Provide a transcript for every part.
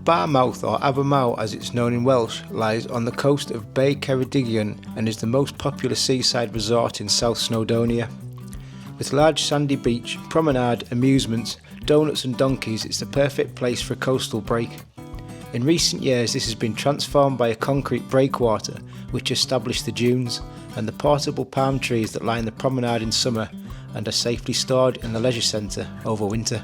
Barmouth, or Abermawr as it's known in Welsh, lies on the coast of Bay Ceredigion and is the most popular seaside resort in South Snowdonia. With large sandy beach, promenade, amusements, donuts and donkeys, it's the perfect place for a coastal break. In recent years this has been transformed by a concrete breakwater which established the dunes and the portable palm trees that line the promenade in summer and are safely stored in the leisure centre over winter.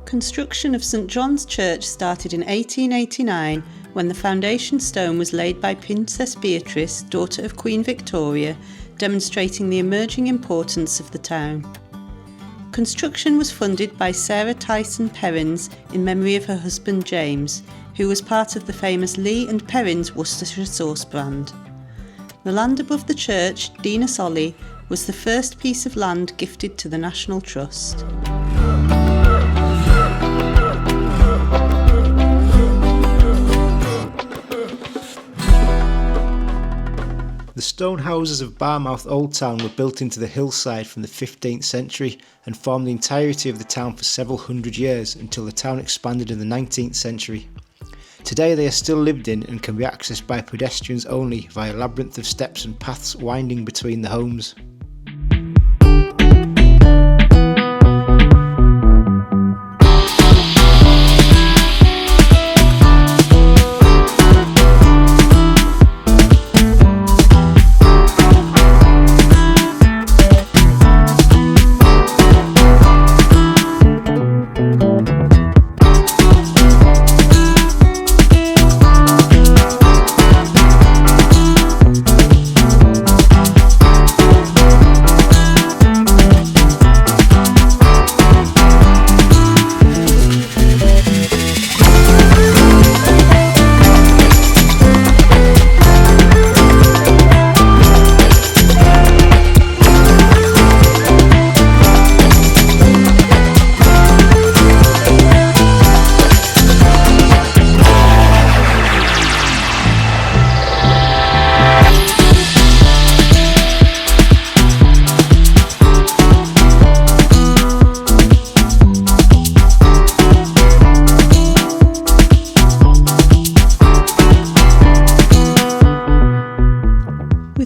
Construction of St John's Church started in 1889 when the foundation stone was laid by Princess Beatrice, daughter of Queen Victoria, demonstrating the emerging importance of the town. Construction was funded by Sarah Tyson Perrins in memory of her husband James, who was part of the famous Lee and Perrins Worcestershire sauce brand. The land above the church, Dinas Ollie, was the first piece of land gifted to the National Trust. The stone houses of Barmouth Old Town were built into the hillside from the 15th century and formed the entirety of the town for several hundred years until the town expanded in the 19th century. Today they are still lived in and can be accessed by pedestrians only via a labyrinth of steps and paths winding between the homes.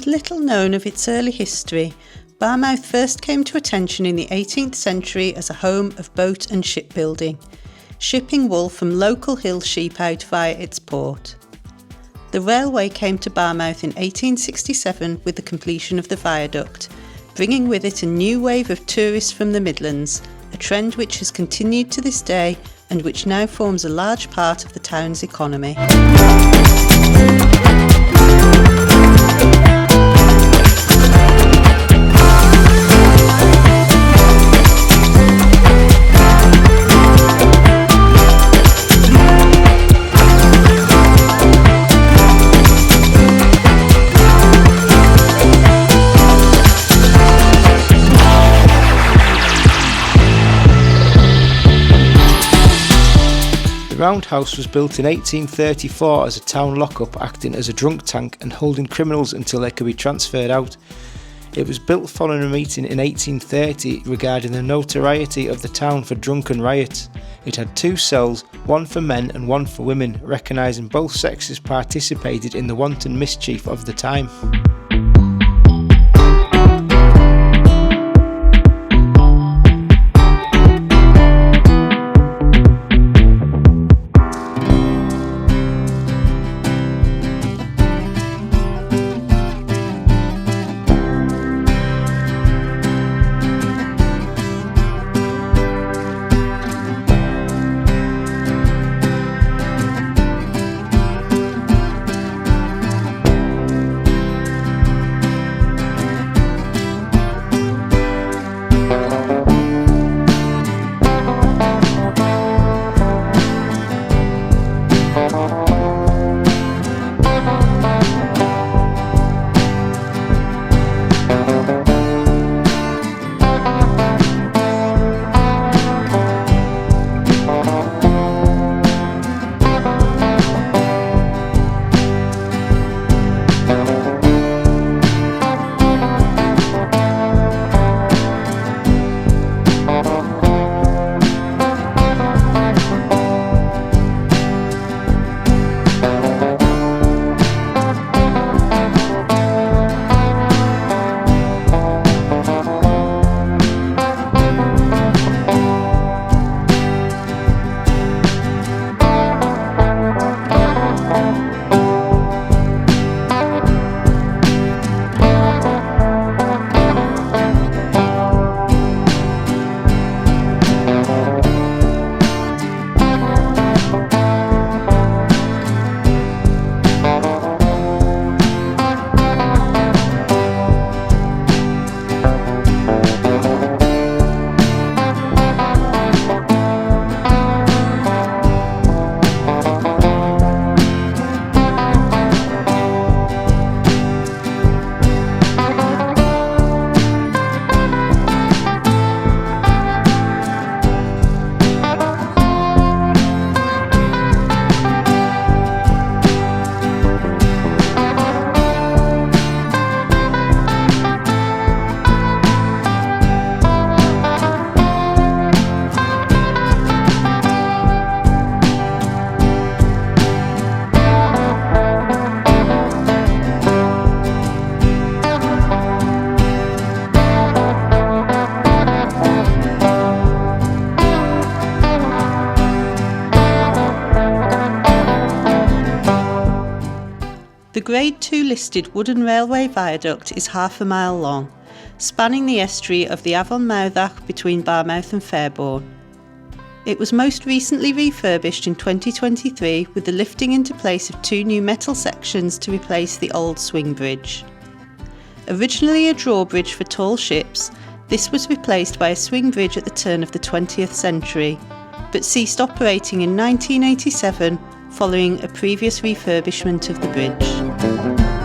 Little known of its early history, Barmouth first came to attention in the 18th century as a home of boat and shipbuilding, shipping wool from local hill sheep out via its port. The railway came to Barmouth in 1867 with the completion of the viaduct, bringing with it a new wave of tourists from the Midlands, a trend which has continued to this day and which now forms a large part of the town's economy. The roundhouse was built in 1834 as a town lockup, acting as a drunk tank and holding criminals until they could be transferred out. It was built following a meeting in 1830 regarding the notoriety of the town for drunken riots. It had 2 cells, one for men and one for women, recognising both sexes participated in the wanton mischief of the time. Grade 2 listed wooden railway viaduct is half a mile long, spanning the estuary of the Afon Mawddach between Barmouth and Fairbourne. It was most recently refurbished in 2023 with the lifting into place of 2 new metal sections to replace the old swing bridge. Originally a drawbridge for tall ships, this was replaced by a swing bridge at the turn of the 20th century, but ceased operating in 1987 following a previous refurbishment of the bridge.